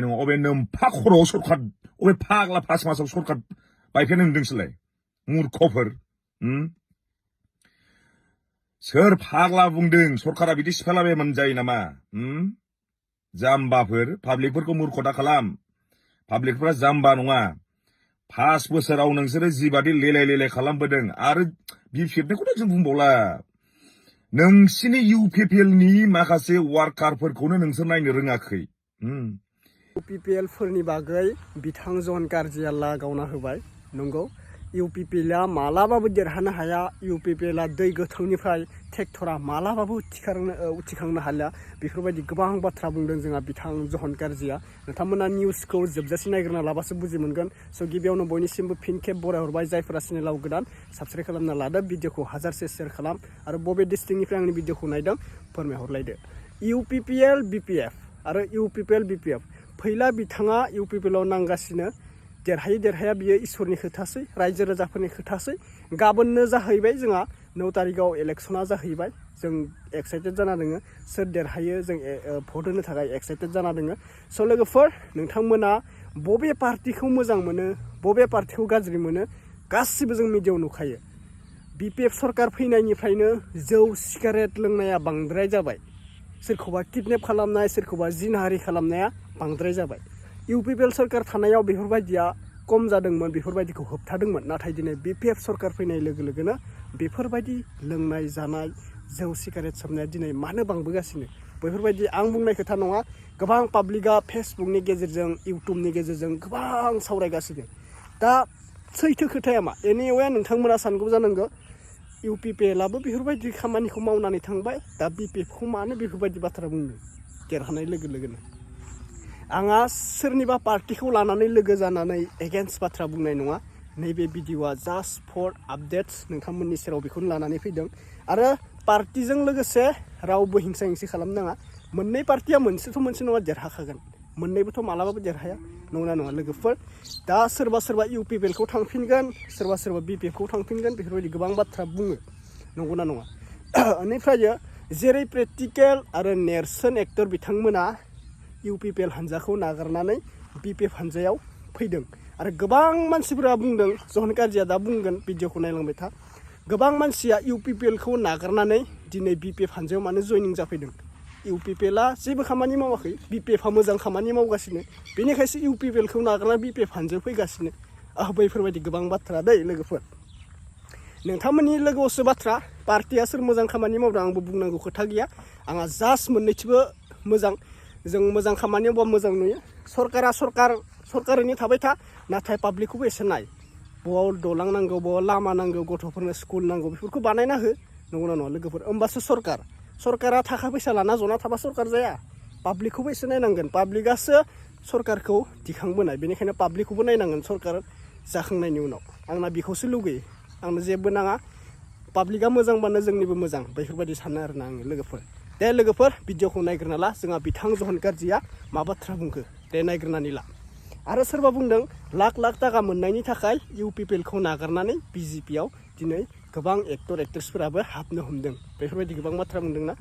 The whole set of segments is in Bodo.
नों अबे नोमफा खर'आव सरखार अबे फाग्ला फास मासाव सरखार बायफेरनो होनदोंसोलाय मुर्खफोर सोर फाग्ला बुंदों सरखारा बिदि सिफायलाबाय मोनजायो नामा जाम्बाफोर पाब्लिकफोरखौ मुर्ख दा खालाम पाब्लिकफ्रा जाम्बा नङा 5 बोसोराव नोंसोरो जिबादि लेलाय लेलाय खालामबोदों आरो बिपिएफनिखौथ' जों बुंबावला नोंसिनि इउपिपिएलनि माखासे वार्कारफोरखौनो नोंसोर नायनो रोङाखै इउपिपिएल फोरनि बागै बिथां जहन काजिया लागावना होबाय नंगौ इउपिपिएलआ मालाबाबो देरहानो हाया इउपिपिएलआ दै गोथौनिफ्राय ट्रेक्टरा मालाबाबो उथिखांनो हाया बेफोरबायदि गोबां बाथ्रा बुंदों जोंहा बिथां जहन काजिया नोंथांमोना निउसखौ जोबजासिम नायग्रोना लाबासो बुजि मोनगोन स' गिबियावनो बयनिसिमबो फिन खेब बरायहरबाय जायफोरा चेनेलाव गोदान साबस्क्राइब खालामना लादो भिडिअखौ हाजारसे शेयार खालाम आरो बबे डिस्ट्रिक्टनिफ्राय आंनि भिडिअखौ नायदों फोरमायहरलायदो इउपिपिएल बिपिएफ आरो इउपिपिएल बिपिएफ फैला बिथाङा इउपिपिएलआव नांगासिनो देरहाया बियो इसोरनि खोथासै रायजो राजाफोरनि खोथासै गाबोननो जाहैबाय जोंहा 9 तारिखआव इलेक्सना जाहैबाय जों एक्साइटेड जाना दोङो सोर देरहायो जों भट होनो थाखाय एक्साइटेड जाना दोङो स' लोगोफोर नोंथांमोना बबे पार्टिखौ मोजां मोनो बबे पार्टिखौ गाज्रि मोनो गासिबो जों मिडियायाव नुखायो बिपिएफ सरकार फैनायनिफ्रायनो जौ सिगारेट लोंनाया बांद्राय जाबाय सोरखौबा किडनेप खालामनाय सोरखौबा जिनाहारि खालामनाया बांद्राय जाबाय इउपिपिएल सरकार थानायाव बेफोरबायदिया खम जादोंमोन बेफोरबायदिखौ होबथादोंमोन नाथाय दिनै बिपिएफ सरकार फैनाय लोगो लोगोनो बेफोरबायदि लोंनाय जानाय जौ सिगारेट सोबनाया दिनै मानो बांबोगासिनो बेफोरबायदि आं बुंनाय खोथा नङा गोबां पाब्लिकआ फेसबुकनि गेजेरजों इउटुबनि गेजेरजों गोबां सावरायगासिनो दा सैथो खोथाया मा एनिवे नोंथांमोना सानगौ जानांगौ इउपिपिएलआबो बेफोरबायदि खामानिखौ मावनानै थांबाय दा बिपिएफखौ मानो बेफोरबायदि बाथ्रा बुंदों देरहानाय लोगो लोगोनो आंहा सोरनिबा पार्टिखौ लानानै लोगो जानानै एगेन्स्ट बाथ्रा बुंनाय नङा नैबे भिडिअआ जास्ट फर आपडेट्स नोंथांमोननि सेराव बेखौनो लानानै फैदों आरो पार्टिजों लोगोसे रावबो हिंसा हिंसि खालामनाङा मोननै पार्टिया मोनसे नङा देरहाखागोन मोननैबोथ' मालाबाबो देरहाया नङा लोगोफोर दा सोरबा इउपिपिएलखौ थांफिनगोन सोरबा बिपिएफखौ थांफिनगोन बेफोरबायदि गोबां बाथ्रा बुङो नंगौना नङा बेनिफ्राय जेरै प्रेक्टिकेल आरो नेरसोन एक्टर बिथांमोना इउपिपिएल हान्जाखौ नागारनानै बिपिएफ हान्जायाव फैदों आरो गोबां मानसिफोरा बुंदों जहन काजिया दा बुंगोन भिडिअखौ नायलांबाय था गोबां मानसिया इउपिपिएलखौ नागारनानै दिनै बिपिएफ हान्जायाव मानो जयनिं जाफैदों इउपिपिएलआ जेबो खामानि मावाखै बिपिएफआ मोजां खामानि मावगासिनो बेनिखायसो इउपिपिएलखौ नागारना बिपिएफ हान्जायाव फैगासिनो बैफोरबायदि गोबां बाथ्रा दै लोगोफोर नोंथांमोननि लोगोआवसो बाथ्रा पार्टिया सोर मोजां खामानि मावदों आंबो बुंनांगौ खोथा गैया आंहा जास्ट मोननैथिबो मोजां जों मोजां खामानि मावबा मोजां नुयो सरकारा सरकारैनो थाबाय था नाथाय पाब्लिकखौबो एसे नाय बबाव दलां नांगौ बबाव लामा नांगौ गथ'फोरनो स्कुल नांगौ बेफोरखौ बानायना हो नंगौना नङा लोगोफोर होमबासो सरकारा थाखा फैसा लाना जना थाबा सरकार जाया पाब्लिकखौबो एसे नायनांगोन पाब्लिकआसो सरकारखौ दिखांबोनाय बेनिखायनो पाब्लिकखौबो नायनांगोन सरकार जाखांनायनि उनाव आंना बेखौसो लुगैयो आंनो जेबो नाङा पाब्लिकआ मोजांबानो जोंनिबो मोजां बेफोरबायदि सानो आरोना आङो लोगोफोर दे लोगोफोर भिडिअखौ नायग्रोना ला जोंहा बिथां जहन काजिया मा बाथ्रा बुंखो दे नायग्रोनानै ला आरो सोरबा बुंदों लाख थाखा मोननायनि थाखाय इउपिपिएलखौ नागारनानै बिजेपिआव दिनै गोबां एक्टर एक्ट्रेसफोराबो हाबनो हमदों बेफोरबायदि गोबां बाथ्रा बुंदोंना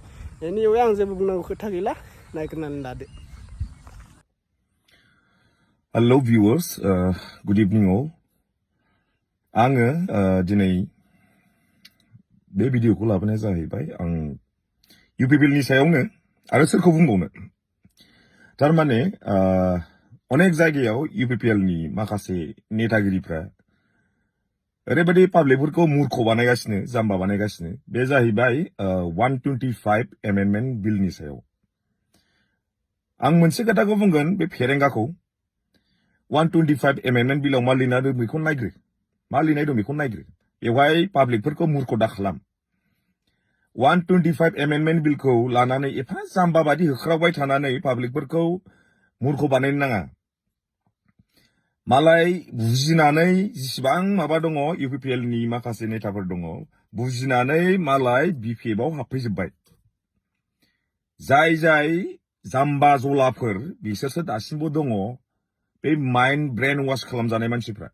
एनिवे आं जेबो बुंनांगौ खोथा गैला नायग्रोनानै लादो हेलो भिउअर्स गुड इभिनिं अल आङो दिनै बे भिडिअखौ लाबोनाय जाहैबाय आं इउपिपिएलनि सायावनो आरो सोरखौ बुंबावनो थारमाने अनेक जायगायाव इउपिपिएलनि माखासे नेतागिरिफ्रा ओरैबायदि पाब्लिकफोरखौ मुर्ख बानायगासिनो जाम्बा बानायगासिनो बे जाहैबाय 125 एमेन्डमेन्ट बिलनि सायाव आं मोनसे खोथाखौ बुंगोन बे फेरेंगाखौ 125 एमेन्डमेन्ट बिलाव मा लिरना दं बेखौ नायग्रो मा लिरनाय दं बेखौ नायग्रो बेवहाय पाब्लिकफोरखौ मुर्ख दा खालाम 125 एमेन्डमेन्ट बिलखौ लानानै एफा जाम्बा बादि होख्रावबाय थानानै पाब्लिकफोरखौ मुर्ख बानायनो नाङा मालाय बुजिनानै जिसिबां माबा दङ इउपिपिएलनि माखासे नेताफोर दङ बुजिनानै मालाय बिपिएफआव हाबफैजोब्बाय जाय जाम्बा जलाफोर बिसोरसो दासिमबो दङ बे माइन्ड ब्रेन वाश खालामजानाय मानसिफ्रा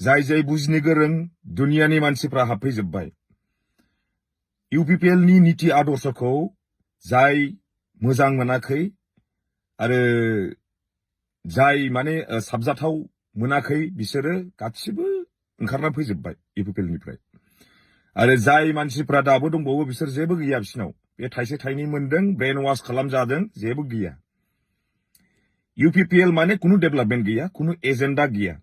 जाय बुजिनो गोरों दुनियानि मानसिफ्रा हाबफैजोब्बाय इउपिपिएलनि नीति आदर्शखौ जाय मोजां मोनाखै आरो जाय माने साबजाथाव मोनाखै बिसोरो गासिबो ओंखारना फैजोबबाय इउपिपिएलनिफ्राय आरो जाय मानसिफ्रा दाबो दंबावो बिसोर जेबो गैया बिसिनाव बे थाइसे थाइनै मोनदों ब्रेन वाश खालामजादों जेबो गैया इउपिपिएल माने कुनु डेभेलपमेन्ट गैया कुनु एजेन्डा गैया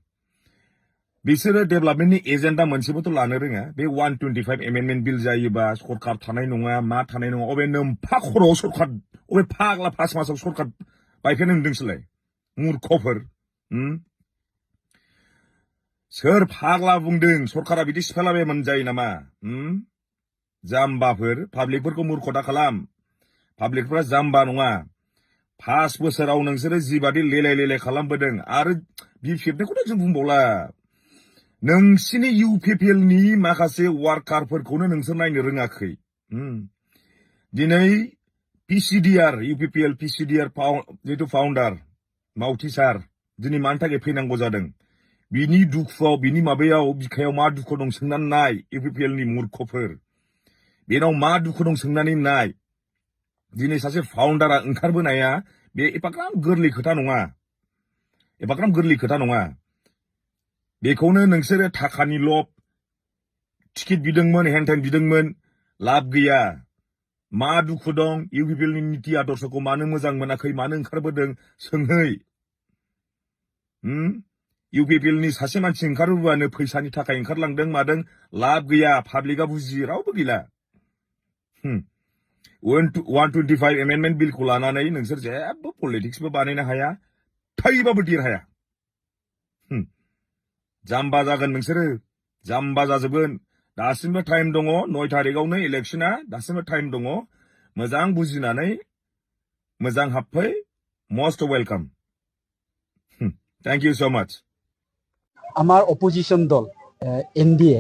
बिसोरो डेभेलपमेन्टनि एजेन्डा मोनसेबोथ' लानो रोङा बे 125 एमेन्डमेन्ट बिल जायोबा सरकार थानाय नङा मा थानाय नङा अबे नोमफा खर'आव सरकार अबे फाग्ला पास मासाव सरकार बायफेरनो होनदोंसोलाय मूर्खफोर सोर फाग्ला बुंदों सरकारा बिदि सिफायलाबायमोन जायो नामा जाम्बाफोर पाब्लिकफोरखौ मूर्ख दा खालाम पाब्लिकफोरा जाम्बा नङा 5 बोसोराव नोंसोरो जिबादि लेलाय लेलाय खालामबोदों आरो बिफेबनायखौथ' जों बुंबावला नोंसिनि इउपिपिएलनि माखासे वार्कारफोरखौनो नोंसोर नायनो रोङाखै दिनै पिसिडिआर इउपिपिएल पिसिडिआर जितु फाउन्डार मावथि सार दिनै मानि थाखाय फैनांगौ जादों बिनि दुखुआव बिनि माबायाव बिखायाव मा दुखु दं सोंनानै नाय इउपिपिएलनि मूर्खफोर बेनाव मा दुखु दं सोंनानै नाय दिनै सासे फाउन्डारा ओंखारबोनाया बे एफाग्राम गोरलै खोथा नङा बेखौनो नोंसोरो थाखानि लब टिकेट बिदोंमोन हेनथेन बिदोंमोन लाब गैया मा दुखु दं इउपिपिएलनि नीति आदर्शखौ मानो मोजां मोनाखै मानो ओंखारबोदों सोंहै इउपिपिएलनि सासे मानसि ओंखारबोबानो फैसानि थाखाय ओंखारलांदों मादों लाब गैया पाब्लिकआ बुजियो रावबो गैला 125 एमेन्डमेन्ट बिलखौ लानानै नोंसोर जेबो पलिटिक्सबो बानायनो हाया थैबाबो देरहाया जाम्बा जागोन नोंसोरो जाम्बा जाजोबगोन दासिमबो टाइम दङ 9 तारिखआवनो इलेक्शना दासिमबो टाइम दङ मोजां बुजिनानै मोजां हाबफै most welcome thank you so much আমাৰ অপজিশ্যন দল এনডিএ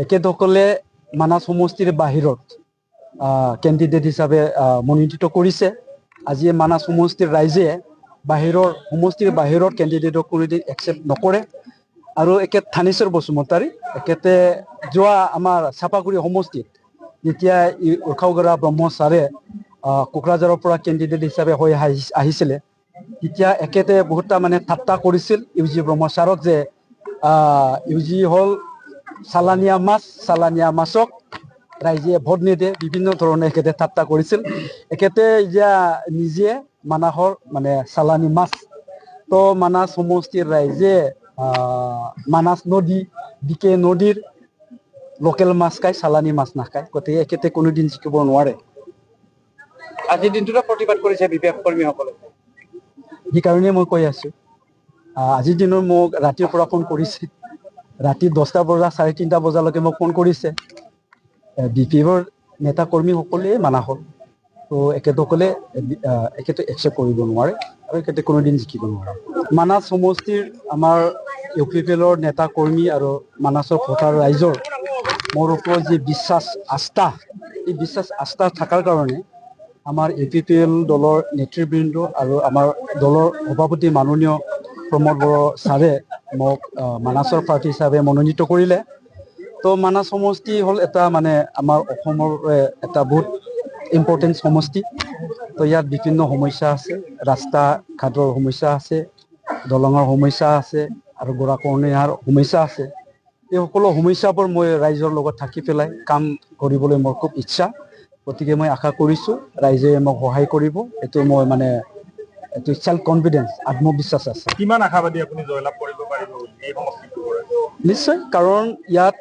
একেসকলে মানাস সমষ্টিৰ বাহিৰত কেণ্ডিডেট হিচাপে মনোনীত কৰিছে আজি মানাস সমষ্টিৰ ৰাইজে সমষ্টিৰ বাহিৰত কেণ্ডিডেটক কোনো দিন একচেপ্ট নকৰে আৰু একেত থানেশ্বৰ বসুমতাৰী একেতে যোৱা আমাৰ চাপাগুৰি সমষ্টিত যেতিয়া উৰ্খাওগৰা ব্ৰহ্ম ছাৰে কোকৰাঝাৰৰ পৰা কেণ্ডিডেট হিচাপে হৈ আহিছিলে তেতিয়া একেতে বহুতটা মানে ঠাট্টা কৰিছিল ইউজি ব্ৰহ্ম ছাৰক যে ইউজি হল চালানিয়া মাছক ৰাইজে ভোট নিদিয়ে বিভিন্ন ধৰণে একেতে ঠাট্টা কৰিছিল একেতে এতিয়া নিজে মানাহৰ মানে চালানি মাছ তো মানাস সমষ্টিৰ ৰাইজে মানাস নদী ডিকে নদীৰ লোকেল মাছ খায় চালানি মাছ নাখায় গতিকে একেতে কোনোদিন জিকিব নোৱাৰে আজিৰ দিনটোতে প্ৰতিবাদ কৰিছে বিপেক কৰ্মীসকলে সেইকাৰণে মই কৈ আছো আজিৰ দিনৰ মোক ৰাতিৰ পৰা ফোন কৰিছে ৰাতি 10টা বজা 3:30 বজালৈকে মোক ফোন কৰিছে বিপিএফৰ নেতা কৰ্মীসকলে মানা হ'ল তো একেসকলে একেটো একচেপ্ট কৰিব নোৱাৰে আৰু একেতে কোনোদিন জিকিব নোৱাৰে মানাস সমষ্টিৰ আমাৰ ইউপিপিএলৰ নেতা কৰ্মী আৰু মানাসৰ ভোটাৰ ৰাইজৰ মোৰ ওপৰত যি বিশ্বাস আস্থা এই বিশ্বাস আস্থা থকাৰ কাৰণে আমাৰ ইউপিপিএল দলৰ নেতৃবৃন্দ আৰু আমাৰ দলৰ সভাপতি মাননীয় প্ৰমোদ বড়ো ছাৰে মোক মানাসৰ প্ৰাৰ্থী হিচাপে মনোনীত কৰিলে তো মানাস সমষ্টি হ'ল এটা মানে আমাৰ অসমৰ এটা বহুত ইম্পৰ্টেণ্ট সমষ্টি তো ইয়াত বিভিন্ন সমস্যা আছে ৰাস্তা ঘাটৰ সমস্যা আছে দলঙৰ সমস্যা আছে আৰু গৰাখহনীয়াৰ সমস্যা আছে এই সকলো সমস্যাবোৰ মই ৰাইজৰ লগত থাকি পেলাই কাম কৰিবলৈ মোৰ খুব ইচ্ছা গতিকে মই আশা কৰিছোঁ ৰাইজে মোক সহায় কৰিব এইটো মই মানে এইটো সেল্ফ কনফিডেন্স আত্মবিশ্বাস আছে কিমান আশাবাদী আপুনি জয়লাভ কৰিব পাৰিব এই সমষ্টিটোৰ পৰা নিশ্চয় কাৰণ ইয়াত